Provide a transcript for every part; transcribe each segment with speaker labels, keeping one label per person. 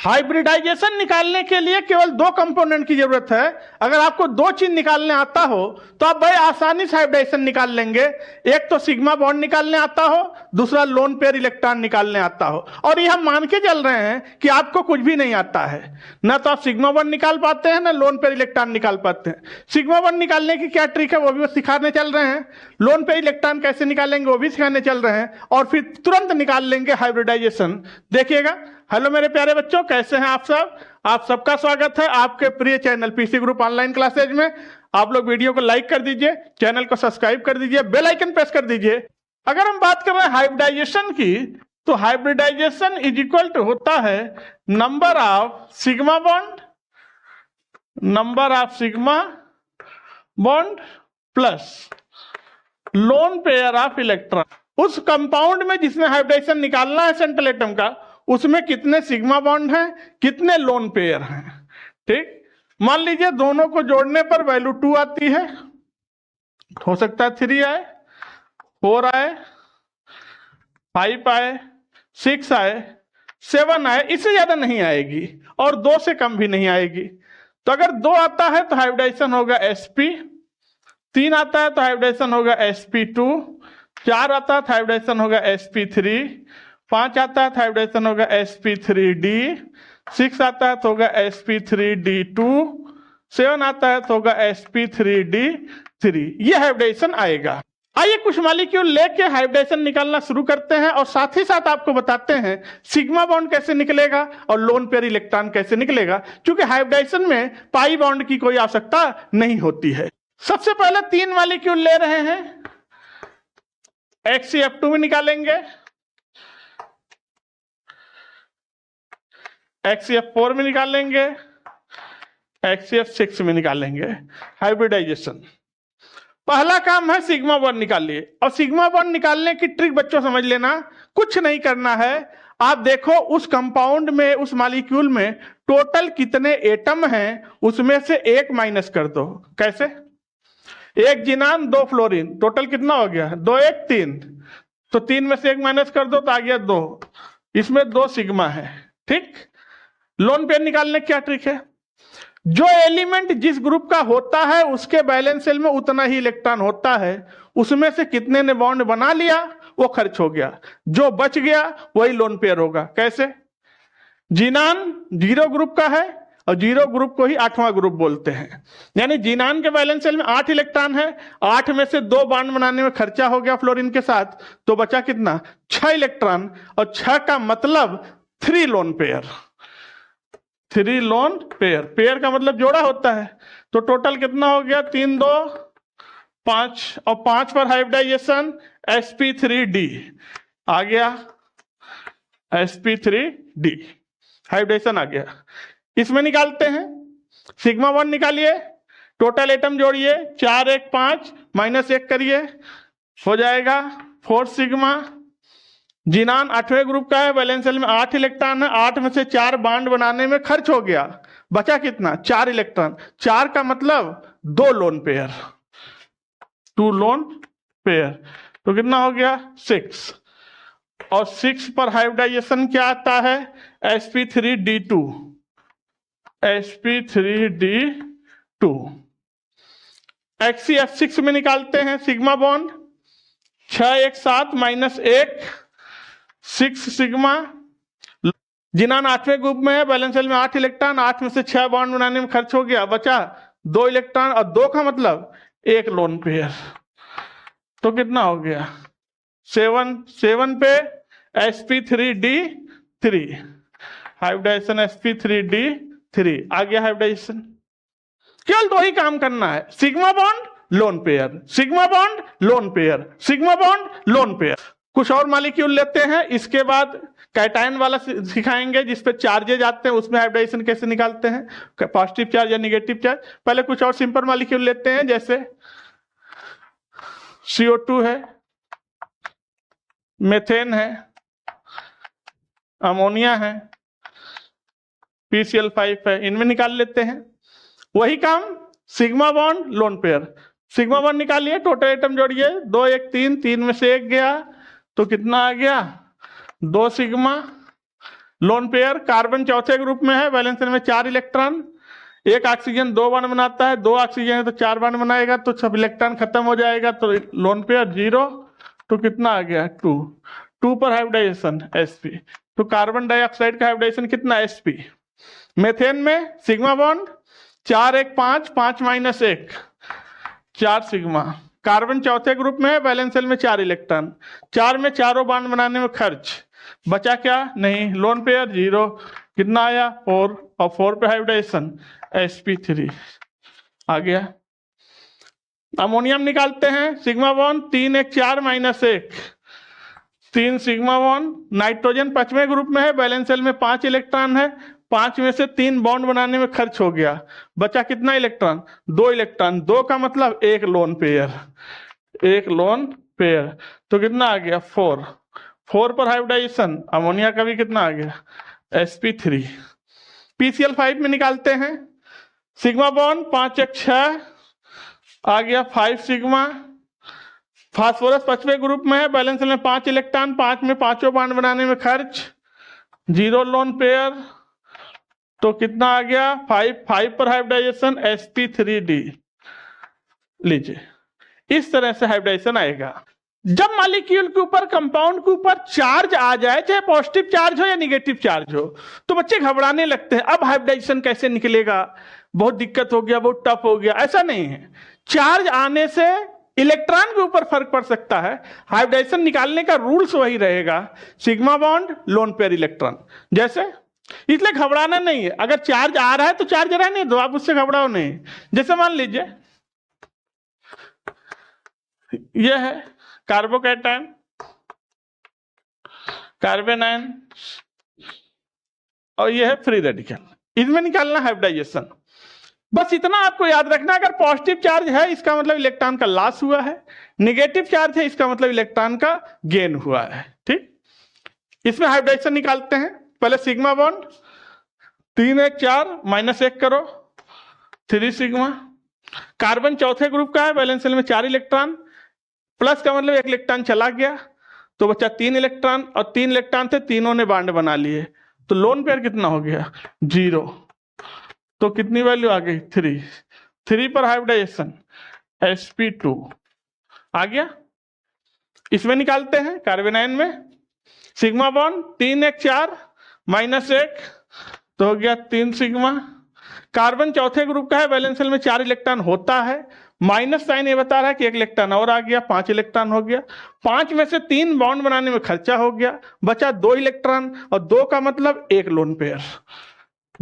Speaker 1: Hybridisation निकालने के लिए केवल दो कंपोनेंट की जरूरत है। अगर आपको दो चीज निकालने आता हो तो आप बड़े आसानी से हाइब्रिडाइजेशन निकाल लेंगे। एक तो सिग्मा बॉन्ड निकालने आता हो, दूसरा लोन पेयर इलेक्ट्रॉन निकालने आता हो। और ये हम मान के चल रहे हैं कि आपको कुछ भी नहीं आता है, ना तो आप सिग्मा बॉन्ड निकाल पाते हैं, ना लोन पेयर इलेक्ट्रॉन निकाल पाते हैं। सिग्मा बॉन्ड निकालने की क्या ट्रिक है वो भी सिखाने चल रहे हैं, लोन पेयर इलेक्ट्रॉन कैसे निकालेंगे वो भी सिखाने चल रहे हैं, और फिर तुरंत निकाल लेंगे हाइब्रिडाइजेशन। देखिएगा। हेलो मेरे प्यारे बच्चों, कैसे हैं आप सब? आप सबका स्वागत है आपके प्रिय channel PC group online classes में। आप लोग वीडियो को लाइक कर दीजिए, चैनल को सब्सक्राइब कर दीजिए, बेल आइकन प्रेस कर दीजिए। अगर हम बात कर रहे हैं हाइब्रिडाइजेशन की, तो हाइब्रिडाइजेशन इज इक्वल टू होता है number of sigma bond plus lone pair of electron. उस कंपाउंड में जिसमें हाइब्रिडाइजेशन निकालना है सेंट्रल एटम का, उसमें कितने सिग्मा बॉन्ड हैं, कितने लोन पेयर हैं। ठीक, मान लीजिए दोनों को जोड़ने पर वैल्यू 2 आती है, हो सकता है 3 आए, 4 आए, 5 आए, 6 आए, 7 आए, इससे ज्यादा नहीं आएगी और 2 से कम भी नहीं आएगी। तो अगर 2 आता है तो हाइब्रिडाइजेशन होगा sp, 3 आता है तो हाइब्रिडाइजेशन होगा sp2, 4 आता है तो हाइब्रिडाइजेशन होगा sp3, 5 आता है तो हाइब्रिडेशन होगा sp3d, 6 आता है तो होगा sp3d2, 7 आता है तो होगा sp3d3। ये हाइब्रिडेशन आएगा। आइए कुछ मॉलिक्यूल लेके हाइब्रिडेशन निकालना शुरू करते हैं और साथ ही साथ आपको बताते हैं सिग्मा बॉन्ड कैसे निकलेगा और लोन पेयर इलेक्ट्रॉन कैसे निकलेगा, क्योंकि हाइब्रिडेशन में पाई बॉन्ड की कोई आवश्यकता नहीं होती है। सबसे पहले 3 मॉलिक्यूल ले रहे हैं, HCF2 में निकालेंगे, HCF4 में निकालेंगे, HCF6 में निकालेंगे। हाइब्रिडाइजेशन पहला काम है सिग्मा बॉन्ड निकालिए। और सिग्मा बॉन्ड निकालने की ट्रिक बच्चों समझ लेना, कुछ नहीं करना है। आप देखो उस कंपाउंड में, उस मॉलिक्यूल में टोटल कितने एटम हैं, उसमें से 1 माइनस कर दो। कैसे? 1 जिनान 2 फ्लोरीन, टोटल कितना हो गया? 2 1 3, तो 3 में से 1 माइनस कर दो तो आ गया 2, इसमें 2 सिग्मा है। ठीक, लोन पेयर निकालने की क्या ट्रिक है? जो एलिमेंट जिस ग्रुप का होता है उसके बैलेंस सेल में उतना ही इलेक्ट्रॉन होता है, उसमें से कितने ने बॉन्ड बना लिया वो खर्च हो गया, जो बच गया वही लोन पेयर होगा। कैसे? जिनान 0 ग्रुप का है और 0 ग्रुप को ही 8वां ग्रुप बोलते हैं, यानी जिनान के बैलेंस सेल में 8 इलेक्ट्रॉन है, 8 में से 2 बॉन्ड बनाने में खर्चा हो गया फ्लोरीन के साथ, तो बचा कितना? 6 इलेक्ट्रॉन, और 6 का मतलब 3 lone pair. 3 lone pair, pair का मतलब जोड़ा होता है, तो टोटल कितना हो गया? 3 2 5, और 5 पर हाइब्रिडाइजेशन sp3d आ गया, sp3d हाइब्रिडेशन आ गया। इसमें निकालते हैं सिग्मा बॉन्ड निकालिए, टोटल एटम जोड़िए, 4 1 5 माइनस 1 करिए, हो जाएगा 4 सिग्मा। जिनान 8वें ग्रुप का है, बैलेंस सेल में 8 इलेक्ट्रॉन है, 8 में से 4 बॉन्ड बनाने में खर्च हो गया, बचा कितना? 4 इलेक्ट्रॉन। 4 का मतलब 2 लोन पेयर, 2 लोन पेयर, तो कितना हो गया? 6। और 6 पर हाइब्रिडाइजेशन क्या आता है? sp3d2, sp3d2। HCF6 में निकालते हैं sigma bond, 6 1 7 minus 1, 6 sigma. Xenon 8वें ग्रुप में है, बैलेंस सेल में 8 इलेक्ट्रॉन, 8 में से 6 बॉन्ड बनाने में खर्च हो गया, बचा 2 इलेक्ट्रॉन, और 2 का मतलब 1 लोन पेयर, तो कितना हो गया? 7 पे sp3d3, हाइब्रिडाइजेशन sp3d3 आ गया हाइब्रिडाइजेशन। केवल 2 ही काम करना है, sigma bond lone pair, sigma bond lone pair, sigma bond lone pair. कुछ और मॉलिक्यूल लेते हैं, इसके बाद कैटायन वाला सिखाएंगे जिस पे चार्जेज आते हैं, उसमें हाइब्रिडाइजेशन कैसे निकालते हैं, पॉजिटिव चार्ज या नेगेटिव चार्ज। पहले कुछ और सिंपल मॉलिक्यूल लेते हैं, जैसे CO2 है, मेथेन है, अमोनिया है, PCl5 है, इनमें निकाल लेते हैं। वही काम sigma bond lone pair. Sigma bond निकालिए, टोटल एटम जोड़िए, 2 1 3, 3 में से 1 गया, तो कितना आ गया? 2 सिग्मा। Lone pair. कार्बन चौथे ग्रुप में है, वैलेंस शेल में 4 इलेक्ट्रॉन, एक ऑक्सीजन 2 बॉन्ड बनाता है, 2 ऑक्सीजन है तो 4 बॉन्ड बनाएगा, तो सब इलेक्ट्रॉन खत्म हो जाएगा, तो लोन पेयर 0। तो कितना आ गया 2 पर हाइब्रिडाइजेशन sp। तो कार्बन डाइऑक्साइड का हाइब्रिडाइजेशन कितना sp। मेथेन में सिग्मा बॉन्ड 4 1 5 5 - 1 4 सिग्मा। कार्बन चौथे ग्रुप में है, वैलेंस शेल में 4 इलेक्ट्रॉन, 4 में चारों बॉन्ड बनाने में खर्च, बचा क्या नहीं, लोन पेयर 0। कितना आया 4, और 4 पे हाइब्रिडाइजेशन sp3 आ गया। अमोनियम निकालते हैं, sigma bond 3 1 4 - 1 3 sigma bond. Nitrogen 5वें ग्रुप में है, वैलेंस शेल में 5 इलेक्ट्रॉन है, 5 में से 3 बॉन्ड बनाने में खर्च हो गया, बचा कितना इलेक्ट्रॉन, 2 इलेक्ट्रॉन। 2 का मतलब एक लोन पेयर, एक लोन पेयर। तो कितना आ गया 4 पर हाइब्रिडाइजेशन अमोनिया का भी कितना आ गया sp3। PCl5 में निकालते हैं, सिग्मा बॉन्ड 5 1 6 आ गया 5 सिग्मा। फास्फोरस 5वें ग्रुप में है, वैलेंस शेल में 5 इलेक्ट्रॉन, 5 में पांचों बॉन्ड बनाने में खर्च, 0 लोन पेयर। तो कितना आ गया 5 पर हाइब्रिडाइजेशन sp3d। लीजिए इस तरह से हाइब्रिडाइजेशन आएगा। जब मॉलिक्यूल के ऊपर, कंपाउंड के ऊपर चार्ज आ जाए, चाहे पॉजिटिव चार्ज हो या निगेटिव चार्ज हो, तो बच्चे घबराने लगते हैं, अब हाइब्रिडाइजेशन कैसे निकलेगा, बहुत दिक्कत हो गया, बहुत टफ हो गया। ऐसा नहीं है, चार्ज आने से इलेक्ट्रॉन के ऊपर फर्क पड़ सकता है, हाइब्रिडाइजेशन निकालने का रूल्स वही रहेगा, sigma bond lone pair electron जैसे। इसलिए घबराना नहीं है, अगर चार्ज आ रहा है तो चार्ज रहने दो, आप उससे घबराओ नहीं। जैसे मान लीजिए यह है कार्बोकैटायन, कार्बन आयन, और यह है फ्री रेडिकल, इसमें निकालना हाइब्रिडाइजेशन। बस इतना आपको याद रखना, अगर पॉजिटिव चार्ज है इसका मतलब इलेक्ट्रॉन का लॉस हुआ है, निगेटिव चार्ज है इसका मतलब इलेक्ट्रॉन का गेन हुआ है। ठीक, इसमें हाइब्रिडाइजेशन निकालते हैं। पहले सिग्मा बॉन्ड 3 1 4 -1 करो, 3 सिग्मा। कार्बन चौथे ग्रुप का है, वैलेंस शेल में 4 इलेक्ट्रॉन, प्लस का मतलब 1 इलेक्ट्रॉन चला गया, तो बचा 3 इलेक्ट्रॉन, और 3 इलेक्ट्रॉन थे, तीनों ने बॉन्ड बना लिए, तो लोन पेयर कितना हो गया 0। तो कितनी वैल्यू आ गई 3 पर हाइब्रिडाइजेशन sp2 आ गया। इसमें निकालते हैं कार्बन आयन में, सिग्मा बॉन्ड 3 1 4 -1 तो हो गया 3 सिग्मा। कार्बन चौथे ग्रुप का है, वैलेंस शेल में 4 इलेक्ट्रॉन होता है, माइनस साइन ये बता रहा है कि 1 इलेक्ट्रॉन और आ गया, 5 इलेक्ट्रॉन हो गया, 5 में से 3 बॉन्ड बनाने में खर्चा हो गया, बचा 2 इलेक्ट्रॉन, और 2 का मतलब एक लोन पेयर,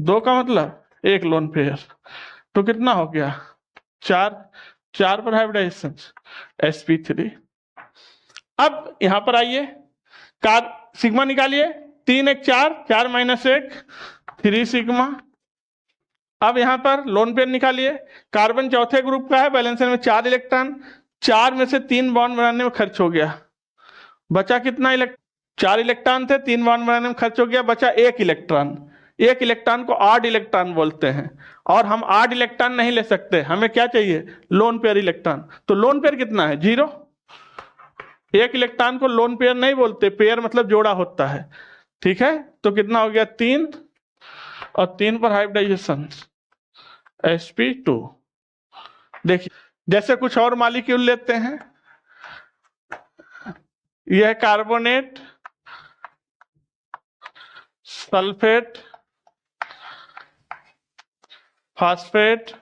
Speaker 1: 2 का मतलब एक लोन पेयर। तो कितना हो गया 4 पर हाइब्रिडाइजेशन sp3। अब यहां पर आइए, सिग्मा निकालिए, 3 1 4 4 -1 3 सिग्मा। अब यहां पर लोन पेयर निकालिए, कार्बन चौथे ग्रुप का है, वैलेंस शेल में 4 इलेक्ट्रॉन, 4 में से 3 बॉन्ड बनाने में खर्च हो गया, बचा कितना 4 इलेक्ट्रॉन थे, 3 बॉन्ड बनाने में खर्च हो गया, बचा 1 इलेक्ट्रॉन। 1 इलेक्ट्रॉन को ऑड इलेक्ट्रॉन बोलते हैं, और हम ऑड इलेक्ट्रॉन नहीं ले सकते, हमें क्या चाहिए लोन पेयर इलेक्ट्रॉन। तो लोन पेयर कितना है 0। 1 इलेक्ट्रॉन को लोन पेयर नहीं बोलते, पेयर मतलब जोड़ा होता है। ठीक है, तो कितना हो गया 3, और 3 पर हाइब्रिडाइजेशन sp2। देखिए जैसे कुछ और मॉलिक्यूल लेते हैं, यह carbonate, sulphate, phosphate,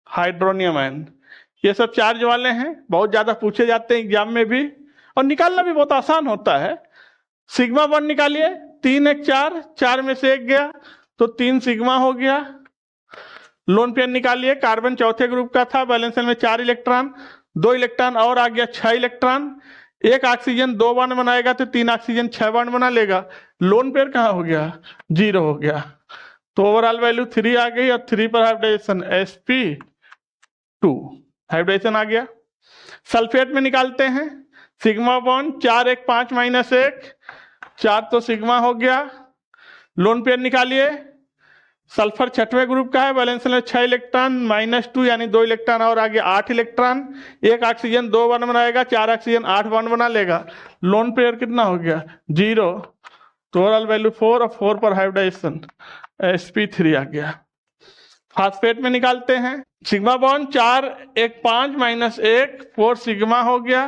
Speaker 1: hydronium ion, ये सब चार्ज वाले हैं, बहुत ज्यादा पूछे जाते हैं एग्जाम में भी, और निकालना भी बहुत आसान होता है। सिग्मा बॉन्ड निकालिए, 3 1 4 4 में से 1 गया, तो 3 सिग्मा हो गया। लोन पेयर निकालिए, कार्बन चौथे ग्रुप का था, वैलेंस शेल में 4 इलेक्ट्रॉन, 2 इलेक्ट्रॉन और आ गया 6 इलेक्ट्रॉन, 1 ऑक्सीजन 2 बॉन्ड बनाएगा, तो 3 ऑक्सीजन 6 बॉन्ड बना लेगा, लोन पेयर कहाँ हो गया 0 हो गया। तो ओवरऑल वैल्यू 3 आ गई, और 3 पर हाइब्रिडाइजेशन sp2 हाइब्रिडेशन आ गया। सल्फेट में निकालते हैं, सिग्मा बॉन्ड 4 1 5 -1 4 तो सिग्मा हो गया। लोन पेयर निकालिए, सल्फर 6वें ग्रुप का है, वैलेंस शेल में 6 इलेक्ट्रॉन -2 यानी 2 इलेक्ट्रॉन और आगे 8 इलेक्ट्रॉन, 1 ऑक्सीजन 2 बॉन्ड बनाएगा, 4 ऑक्सीजन 8 बॉन्ड बना लेगा, लोन पेयर कितना हो गया 0। तो ओवरऑल वैल्यू 4 और 4 पर हाइब्रिडाइजेशन sp3 आ गया। फास्फेट में निकालते हैं, सिग्मा बॉन्ड 4 1 5 माइनस 1 4 सिग्मा हो गया।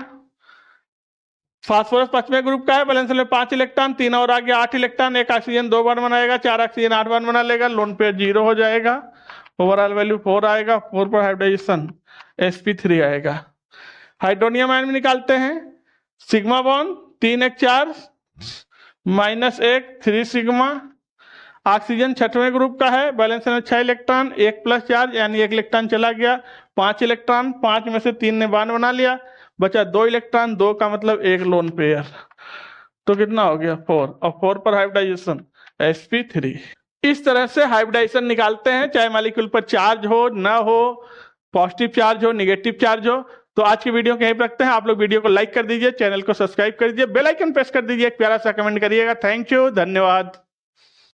Speaker 1: फास्फोरस 5वें ग्रुप का है, बैलेंस में 5 इलेक्ट्रॉन, 3 और आ गया 8 इलेक्ट्रॉन, 1 ऑक्सीजन 2 बार बनाएगा, 4 ऑक्सीजन 8 बार बना लेगा, लोन पेयर 0 हो जाएगा। ओवरऑल वैल्यू 4 आएगा, 4 पर हाइब्रिडाइजेशन sp3 आएगा। हाइड्रोनियम आयन में निकालते हैं, sigma bond 3 1 4 minus 1 3 sigma. Oxygen 6वें ग्रुप का है, बैलेंस में 6 इलेक्ट्रॉन, 1 प्लस चार्ज यानी 1 इलेक्ट्रॉन चला गया, 5 इलेक्ट्रॉन, 5 में से 3 ने बांड बना लिया, बचा 2 इलेक्ट्रॉन, 2 का मतलब 1 लोन पेयर। तो कितना हो गया 4, और 4 पर हाइब्रिडाइजेशन sp3। इस तरह से हाइब्रिडाइजेशन निकालते हैं, चाहे मॉलिक्यूल पर चार्ज हो ना हो, पॉजिटिव चार्ज हो निगेटिव चार्ज हो। तो आज की वीडियो को यहीं पर रखते हैं। आप लोग वीडियो को लाइक कर दीजिए, चैनल को सब्सक्राइब कर दीजिए, बेल आइकन प्रेस कर दीजिए, एक प्यारा सा कमेंट करिएगा। थैंक यू, धन्यवाद।